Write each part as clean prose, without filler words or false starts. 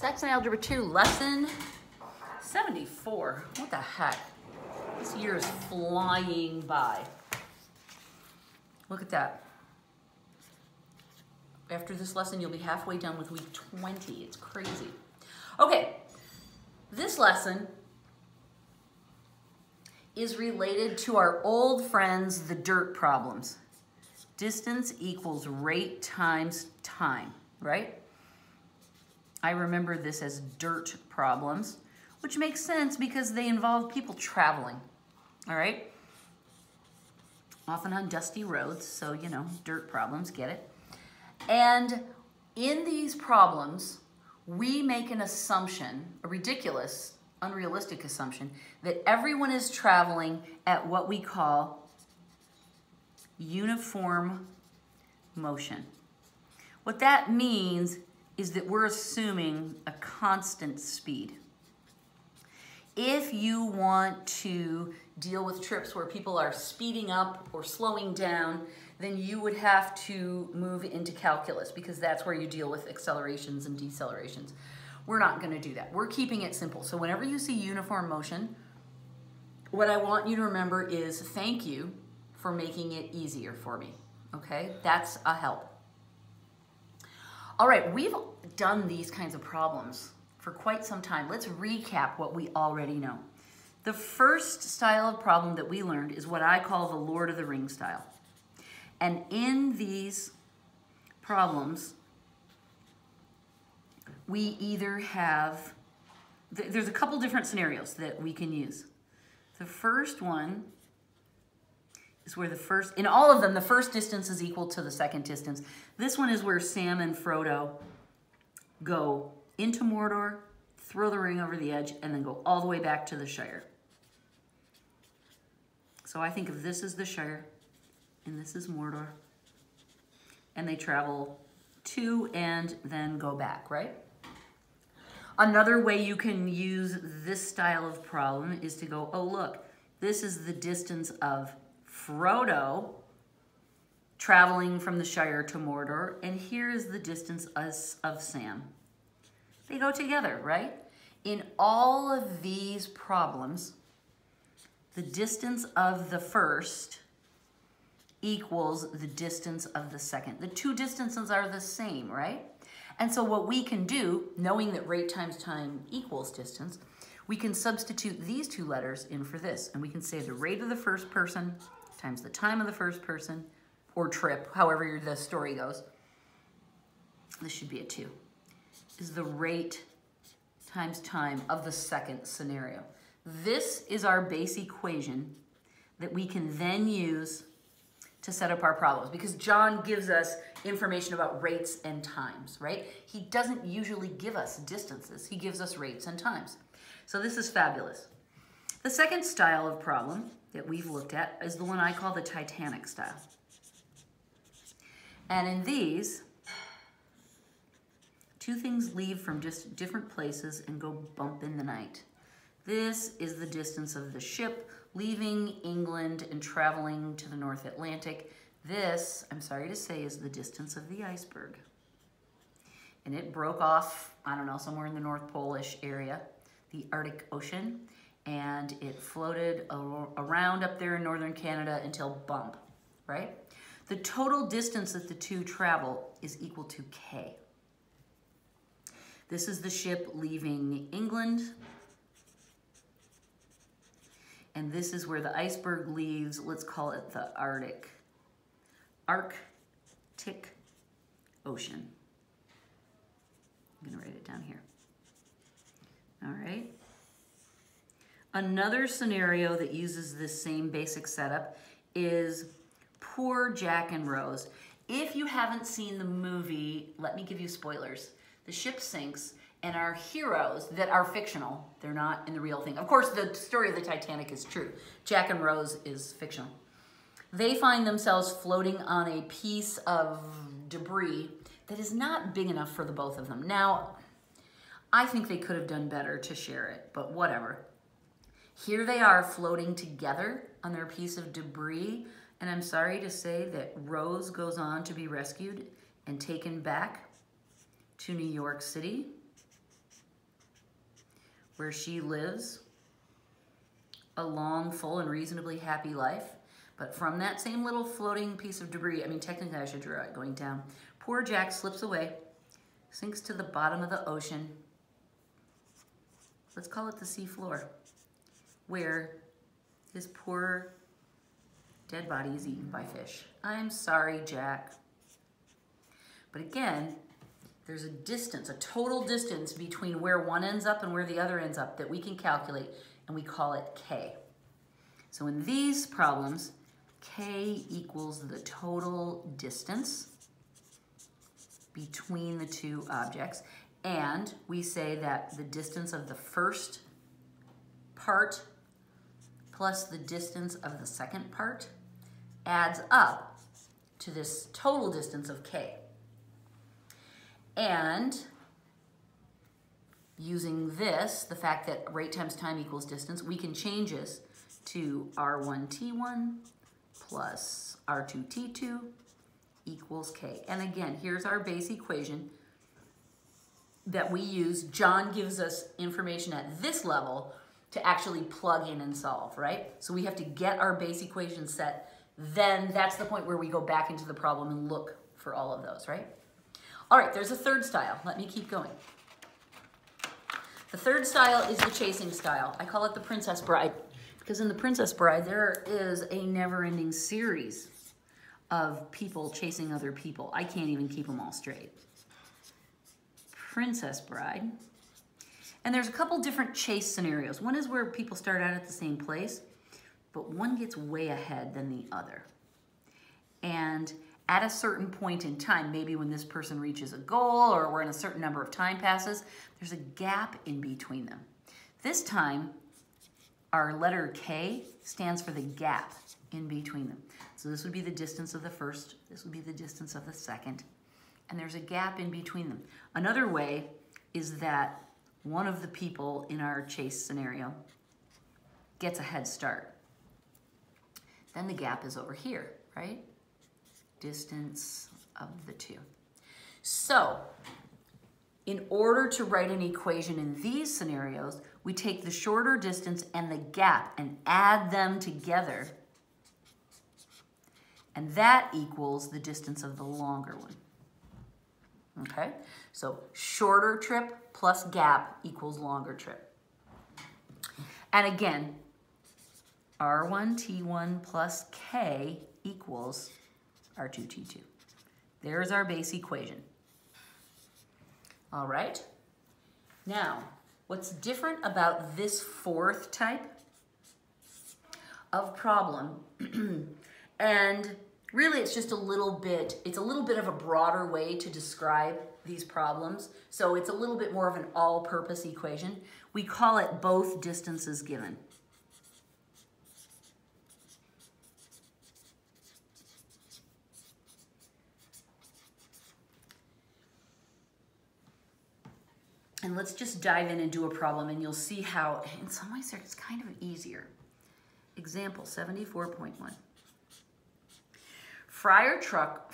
Saxon Algebra 2, lesson 74. What the heck? This year is flying by. Look at that. After this lesson, you'll be halfway done with week 20. It's crazy. Okay, this lesson is related to our old friends, the dirt problems. Distance equals rate times time, right? I remember this as dirt problems, which makes sense because they involve people traveling, all right? Often on dusty roads, so you know, dirt problems, get it? And in these problems, we make an assumption, a ridiculous, unrealistic assumption, that everyone is traveling at what we call uniform motion. What that means is that we're assuming a constant speed. If you want to deal with trips where people are speeding up or slowing down, then you would have to move into calculus because that's where you deal with accelerations and decelerations. We're not going to do that. We're keeping it simple. So whenever you see uniform motion, what I want you to remember is thank you for making it easier for me, okay? That's a help. All right, we've done these kinds of problems for quite some time. Let's recap what we already know. The first style of problem that we learned is what I call the Lord of the Rings style. And in these problems, we either have, there's a couple different scenarios that we can use. The first one is where in all of them, the first distance is equal to the second distance. This one is where Sam and Frodo go into Mordor, throw the ring over the edge, and then go all the way back to the Shire. So I think of this as the Shire, and this is Mordor, and they travel to and then go back, right? Another way you can use this style of problem is to go, oh look, this is the distance of Frodo traveling from the Shire to Mordor, and here's the distance of Sam. They go together, right? In all of these problems, the distance of the first equals the distance of the second. The two distances are the same, right? And so what we can do, knowing that rate times time equals distance, we can substitute these two letters in for this. And we can say the rate of the first person times the time of the first person, or trip, however the story goes. This should be a 2. Is the rate times time of the second scenario. This is our base equation that we can then use to set up our problems, because John gives us information about rates and times, right? He doesn't usually give us distances. He gives us rates and times. So this is fabulous. The second style of problem that we've looked at is the one I call the Titanic style. And in these, two things leave from just different places and go bump in the night. This is the distance of the ship leaving England and traveling to the North Atlantic. This, I'm sorry to say, is the distance of the iceberg. And it broke off, I don't know, somewhere in the North Pole-ish area, the Arctic Ocean, and it floated around up there in northern Canada until bump, right? The total distance that the two travel is equal to K. This is the ship leaving England, and this is where the iceberg leaves, let's call it the Arctic Ocean. I'm gonna write it down here. All right. Another scenario that uses this same basic setup is poor Jack and Rose. If you haven't seen the movie, let me give you spoilers. The ship sinks, and our heroes that are fictional, they're not in the real thing. Of course, the story of the Titanic is true. Jack and Rose is fictional. They find themselves floating on a piece of debris that is not big enough for the both of them. Now, I think they could have done better to share it, but whatever. Here they are floating together on their piece of debris, and I'm sorry to say that Rose goes on to be rescued and taken back to New York City. where she lives a long, full, and reasonably happy life. But from that same little floating piece of debris, I mean, technically I should draw it going down. Poor Jack slips away, sinks to the bottom of the ocean. Let's call it the sea floor, where his poor dead body is eaten by fish. I'm sorry, Jack. But again, there's a distance, a total distance between where one ends up and where the other ends up that we can calculate, and we call it K. So in these problems, K equals the total distance between the two objects, and we say that the distance of the first part plus the distance of the second part adds up to this total distance of K. And using this, the fact that rate times time equals distance, we can change this to R1T1 plus R2T2 equals K. And again, here's our base equation that we use. John gives us information at this level to actually plug in and solve, right? So we have to get our base equation set. Then that's the point where we go back into the problem and look for all of those, right? All right, there's a third style. Let me keep going. The third style is the chasing style. I call it the Princess Bride, because in the Princess Bride, there is a never-ending series of people chasing other people. I can't even keep them all straight. Princess Bride. And there's a couple different chase scenarios. One is where people start out at the same place, but one gets way ahead than the other. And at a certain point in time, maybe when this person reaches a goal or when a certain number of time passes, there's a gap in between them. This time, our letter K stands for the gap in between them. So this would be the distance of the first, this would be the distance of the second, and there's a gap in between them. Another way is that one of the people in our chase scenario gets a head start. Then the gap is over here, right? Distance of the two. So, in order to write an equation in these scenarios, we take the shorter distance and the gap and add them together, and that equals the distance of the longer one. Okay? So, shorter trip plus gap equals longer trip. And again, R1T1 plus K equals R2T2. There's our base equation. All right. Now, what's different about this fourth type of problem, and really it's just a little bit of a broader way to describe these problems. So it's a little bit more of an all-purpose equation. We call it both distances given. And let's just dive in and do a problem, and you'll see how, in some ways, it's kind of easier. Example 74.1. Friar Tuck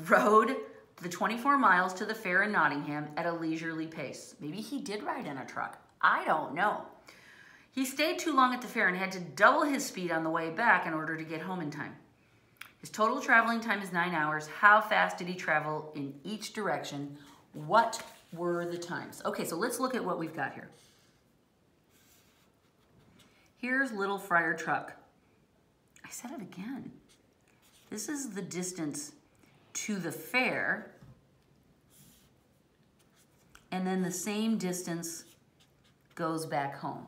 rode the 24 miles to the fair in Nottingham at a leisurely pace. Maybe he did ride in a truck. I don't know. He stayed too long at the fair and had to double his speed on the way back in order to get home in time. His total traveling time is 9 hours. How fast did he travel in each direction? What were the times? Okay, so let's look at what we've got here. Here's little Friar Tuck. I said it again. This is the distance to the fair, and then the same distance goes back home.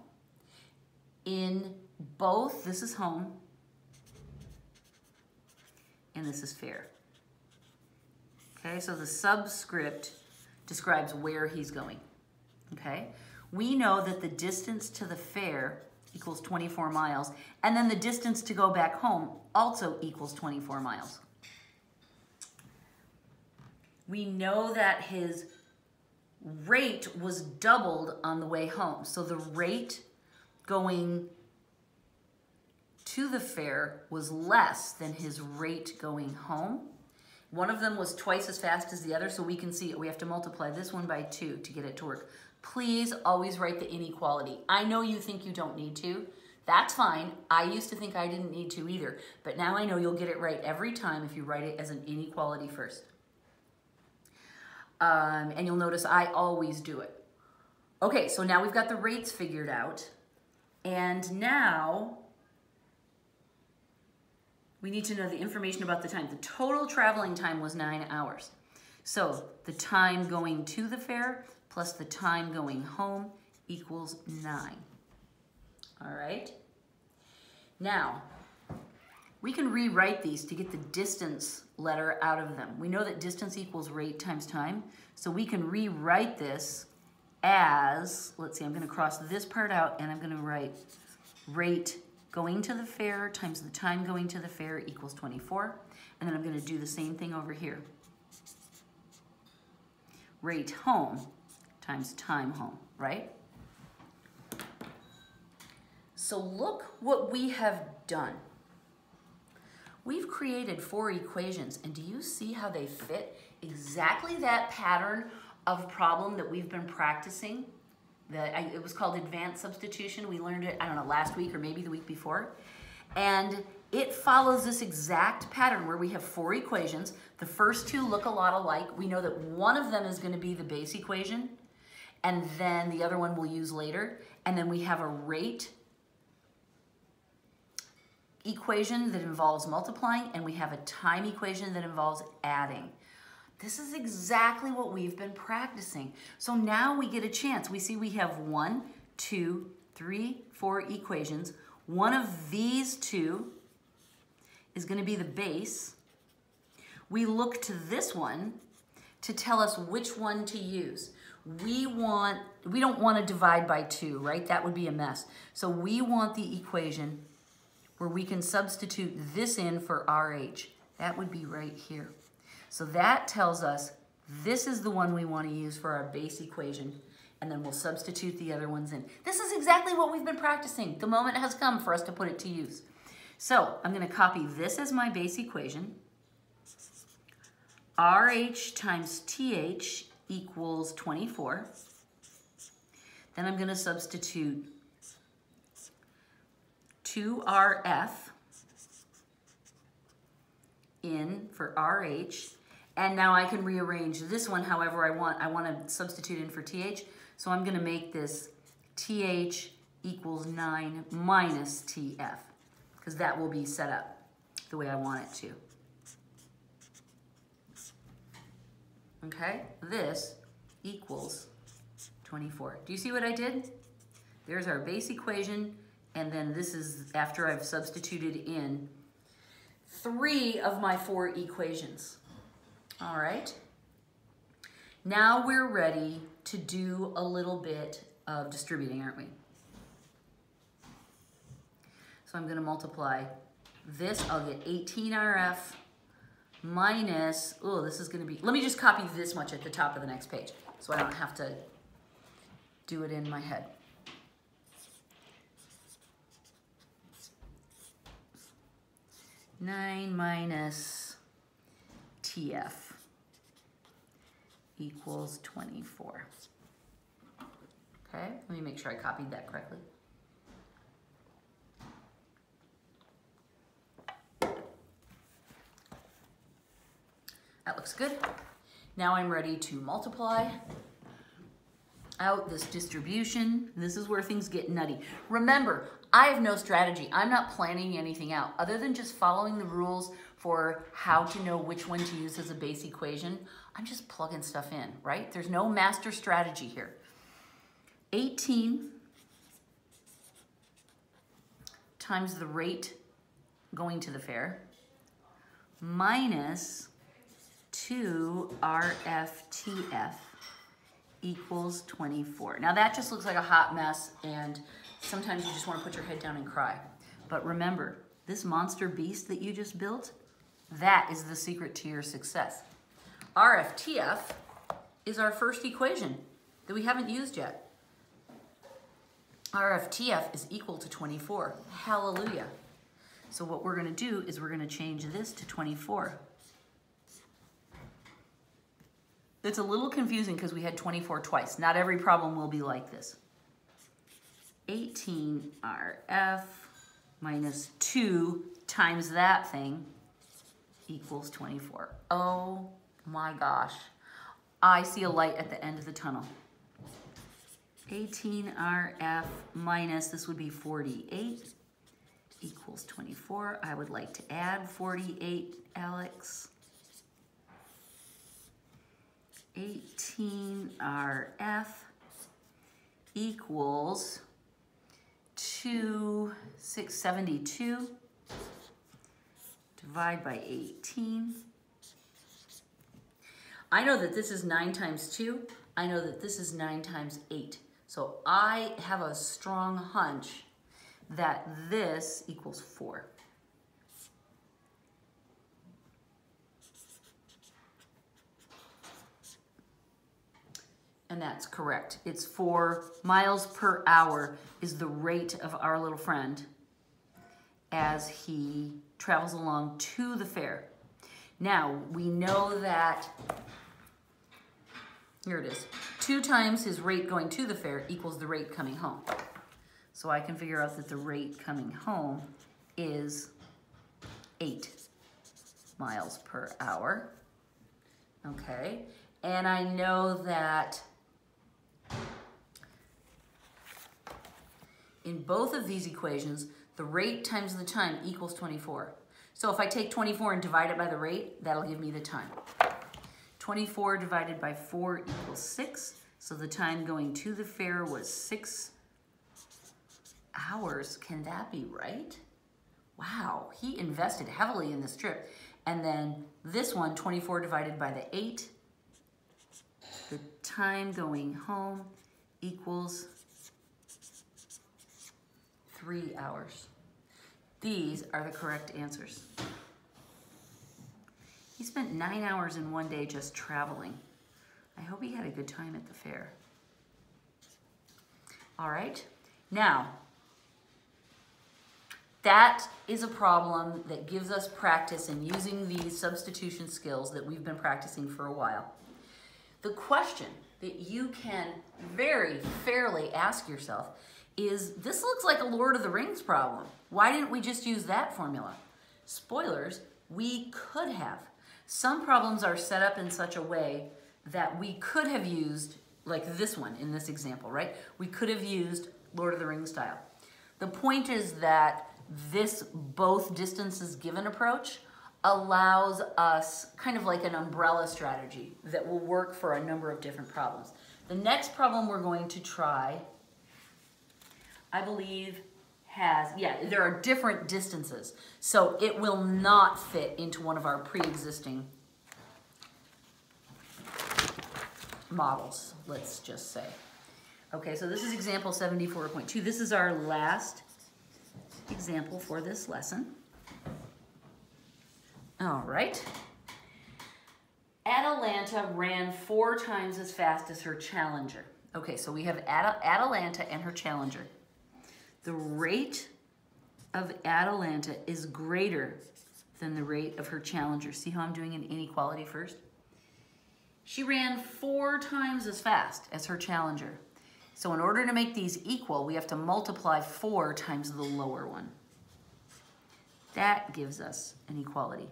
In both, this is home, and this is fair. Okay, so the subscript describes where he's going. Okay, we know that the distance to the fair equals 24 miles, and then the distance to go back home also equals 24 miles. We know that his rate was doubled on the way home. So the rate going to the fair was less than his rate going home. One of them was twice as fast as the other, so we can see it. We have to multiply this one by 2 to get it to work. Please always write the inequality. I know you think you don't need to. That's fine. I used to think I didn't need to either, but now I know you'll get it right every time if you write it as an inequality first. And you'll notice I always do it. Okay, so now we've got the rates figured out, and now we need to know the information about the time. The total traveling time was 9 hours. So the time going to the fair plus the time going home equals 9. All right? Now, we can rewrite these to get the distance letter out of them. We know that distance equals rate times time, so we can rewrite this as, let's see, I'm gonna cross this part out and I'm gonna write rate going to the fair times the time going to the fair equals 24. And then I'm gonna do the same thing over here. Rate home times time home, right? So look what we have done. We've created 4 equations, and do you see how they fit exactly that pattern of problem that we've been practicing? It was called advanced substitution. We learned it, I don't know, last week or maybe the week before. And it follows this exact pattern where we have 4 equations. The first 2 look a lot alike. We know that one of them is going to be the base equation, and then the other one we'll use later. And then we have a rate equation that involves multiplying, and we have a time equation that involves adding. This is exactly what we've been practicing. So now we get a chance. We see we have 1, 2, 3, 4 equations. One of these 2 is going to be the base. We look to this one to tell us which one to use. We don't want to divide by 2, right? That would be a mess. So we want the equation where we can substitute this in for RH. That would be right here. So that tells us this is the one we want to use for our base equation, and then we'll substitute the other ones in. This is exactly what we've been practicing. The moment has come for us to put it to use. So I'm going to copy this as my base equation. RH times TH equals 24. Then I'm going to substitute 2RF in for RH, and now I can rearrange this one however I want. I want to substitute in for TH, so I'm going to make this TH equals 9 minus TF, because that will be set up the way I want it to. Okay, this equals 24. Do you see what I did? There's our base equation, and then this is after I've substituted in 3 of my 4 equations. All right. Now we're ready to do a little bit of distributing, aren't we? So I'm going to multiply this. I'll get 18RF minus, oh, this is going to be, let me just copy this much at the top of the next page so I don't have to do it in my head. Nine minus TF equals 24. Okay, let me make sure I copied that correctly. That looks good. Now I'm ready to multiply out this distribution. This is where things get nutty. Remember, I have no strategy. I'm not planning anything out other than just following the rules for how to know which one to use as a base equation. I'm just plugging stuff in, right? There's no master strategy here. 18 times the rate going to the fair minus 2RFTF equals 24. Now that just looks like a hot mess, and sometimes you just want to put your head down and cry. But remember, this monster beast that you just built, that is the secret to your success. RFTF is our first equation that we haven't used yet. RFTF is equal to 24. Hallelujah. So what we're going to do is we're going to change this to 24. It's a little confusing because we had 24 twice. Not every problem will be like this. 18RF minus 2 times that thing equals 24. Oh my gosh. I see a light at the end of the tunnel. 18RF minus, this would be 48, equals 24. I would like to add 48, Alex. 18RF equals 672. Divide by 18. I know that this is 9 times 2. I know that this is 9 times 8. So I have a strong hunch that this equals 4. And that's correct. It's 4 miles per hour is the rate of our little friend as he travels along to the fair. Now, we know that, here it is, 2 times his rate going to the fair equals the rate coming home. So I can figure out that the rate coming home is 8 miles per hour. Okay, and I know that in both of these equations, the rate times the time equals 24. So if I take 24 and divide it by the rate, that'll give me the time. 24 divided by 4 equals 6. So the time going to the fair was 6 hours. Can that be right? Wow, he invested heavily in this trip. And then this one, 24 divided by the 8, the time going home equals 3 hours. These are the correct answers. He spent 9 hours in one day just traveling. I hope he had a good time at the fair. All right, now, that is a problem that gives us practice in using these substitution skills that we've been practicing for a while. The question that you can very fairly ask yourself is, this looks like a Lord of the Rings problem. Why didn't we just use that formula? Spoilers, we could have. Some problems are set up in such a way that we could have used, like this one in this example, right? We could have used Lord of the Rings style. The point is that this both distances given approach allows us kind of like an umbrella strategy that will work for a number of different problems. The next problem we're going to try, I believe, there are different distances. So it will not fit into one of our pre-existing models, let's just say. Okay, so this is example 74.2. This is our last example for this lesson. All right. Atalanta ran 4 times as fast as her challenger. Okay, so we have Atalanta and her challenger. The rate of Atalanta is greater than the rate of her challenger. See how I'm doing an inequality first? She ran 4 times as fast as her challenger. So in order to make these equal, we have to multiply 4 times the lower one. That gives us an equality.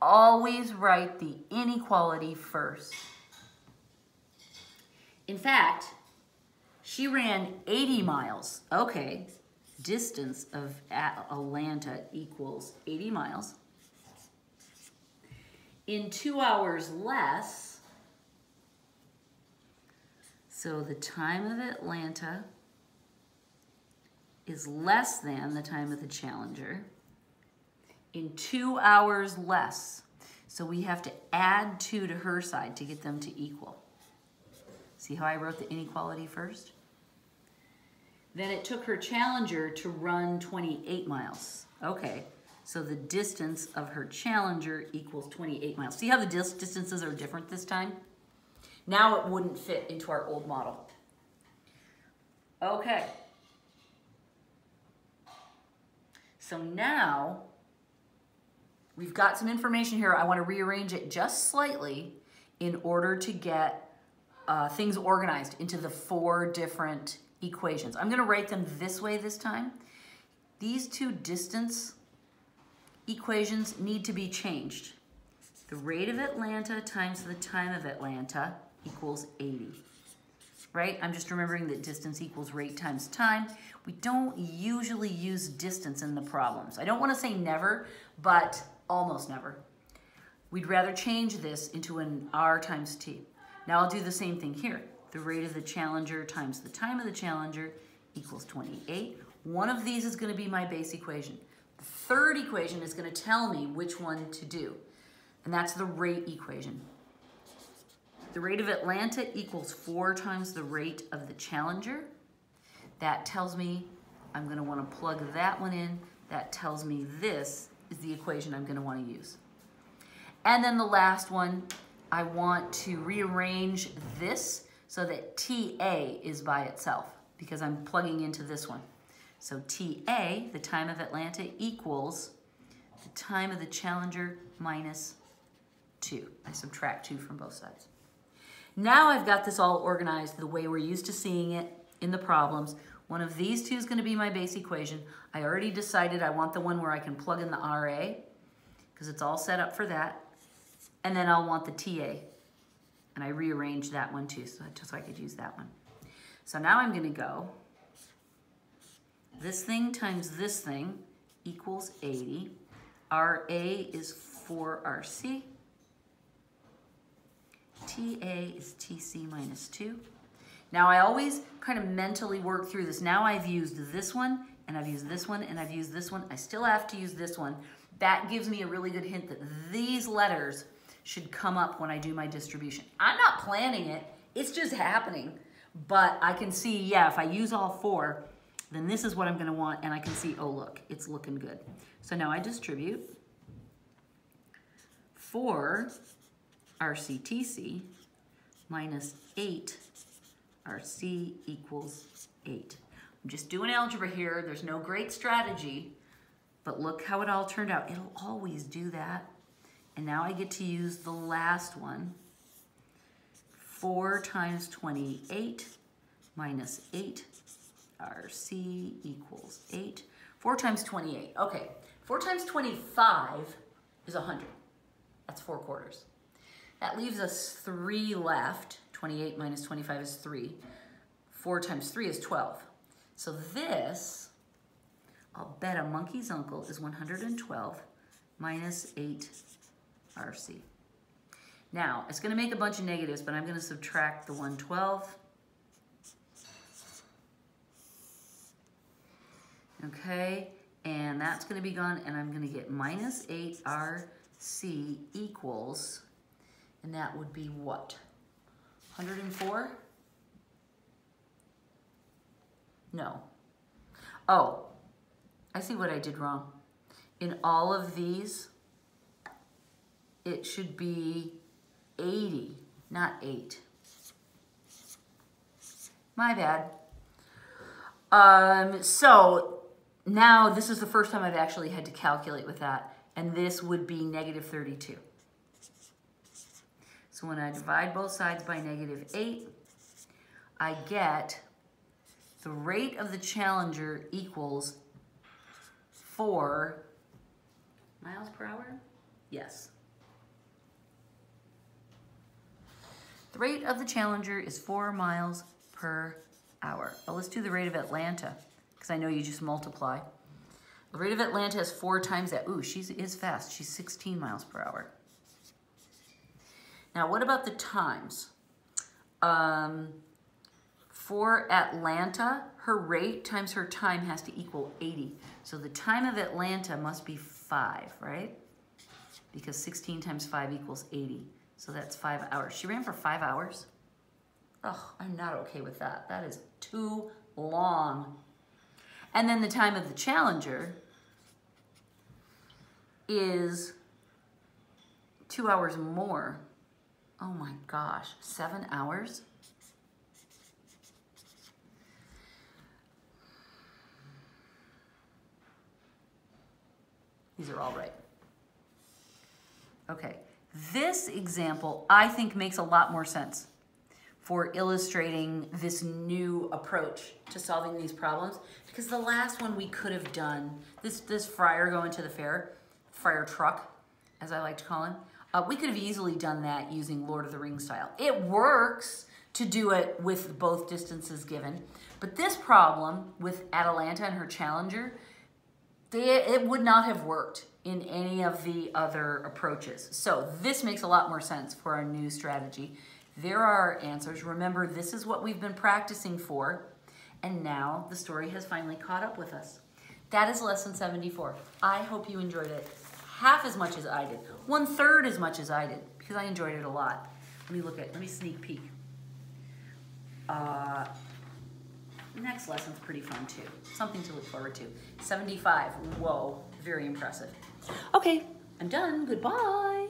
Always write the inequality first. In fact, she ran 80 miles. Okay, distance of Atalanta equals 80 miles. In 2 hours less, so the time of Atlanta is less than the time of the challenger. In 2 hours less. So we have to add 2 to her side to get them to equal. See how I wrote the inequality first? Then it took her challenger to run 28 miles. Okay, so the distance of her challenger equals 28 miles. See how the distances are different this time? Now it wouldn't fit into our old model. Okay. So now we've got some information here. I want to rearrange it just slightly in order to get things organized into the 4 different equations. I'm going to write them this way this time. These 2 distance equations need to be changed. The rate of Atlanta times the time of Atlanta equals 80. Right? I'm just remembering that distance equals rate times time. We don't usually use distance in the problems. I don't want to say never, but almost never. We'd rather change this into an R times T. Now I'll do the same thing here. The rate of the challenger times the time of the challenger equals 28. One of these is going to be my base equation. The third equation is going to tell me which one to do, and that's the rate equation. The rate of Atlanta equals 4 times the rate of the challenger. That tells me I'm going to want to plug that one in. That tells me this is the equation I'm going to want to use. And then the last one, I want to rearrange this so that TA is by itself because I'm plugging into this one. So TA, the time of Atlanta, equals the time of the challenger minus 2. I subtract 2 from both sides. Now I've got this all organized the way we're used to seeing it in the problems. One of these 2 is going to be my base equation. I already decided I want the one where I can plug in the RA because it's all set up for that. And then I'll want the TA. And I rearranged that one too so I could use that one. So now I'm going to go, this thing times this thing equals 80. RA is 4RC. TA is TC minus 2. Now I always kind of mentally work through this. Now I've used this one, and I've used this one, and I've used this one. I still have to use this one. That gives me a really good hint that these letters should come up when I do my distribution. I'm not planning it, it's just happening. But I can see, yeah, if I use all 4, then this is what I'm gonna want, and I can see, oh look, it's looking good. So now I distribute 4 RCTC minus 8 RC equals 8. I'm just doing algebra here. There's no great strategy, but look how it all turned out. It'll always do that. And now I get to use the last one. 4 times 28 minus 8 RC equals 8. 4 times 28. Okay, 4 times 25 is 100. That's 4 quarters. That leaves us 3 left. 28 minus 25 is 3. 4 times 3 is 12. So this, I'll bet a monkey's uncle, is 112 minus 8 RC. Now, it's going to make a bunch of negatives, but I'm going to subtract the 112. Okay, and that's going to be gone, and I'm going to get minus 8 RC equals, and that would be what? 104? No. Oh, I see what I did wrong. In all of these, it should be 80, not 8. My bad. So now this is the first time I've actually had to calculate with that, and this would be negative 32. So when I divide both sides by negative 8, I get the rate of the challenger equals 4 miles per hour? Yes. The rate of the challenger is 4 miles per hour. Well, let's do the rate of Atlanta, because I know you just multiply. The rate of Atlanta is 4 times that. Ooh, she is fast. She's 16 miles per hour. Now, what about the times? For Atlanta, her rate times her time has to equal 80. So the time of Atlanta must be 5, right? Because 16 times 5 equals 80. So that's 5 hours. She ran for 5 hours? Oh, I'm not okay with that. That is too long. And then the time of the challenger is 2 hours more. Oh my gosh, 7 hours? These are all right. Okay, This example, I think, makes a lot more sense for illustrating this new approach to solving these problems, because the last one we could have done, this friar going to the fair, friar truck, as I like to call him, we could have easily done that using Lord of the Rings style. It works to do it with both distances given, but this problem with Atalanta and her challenger, it would not have worked in any of the other approaches. So this makes a lot more sense for our new strategy. There are our answers. Remember, this is what we've been practicing for, and now the story has finally caught up with us. That is lesson 74. I hope you enjoyed it half as much as I did, 1/3 as much as I did, because I enjoyed it a lot. Let me sneak peek. Next lesson's pretty fun too. Something to look forward to. 75, whoa, very impressive. Okay, I'm done, goodbye.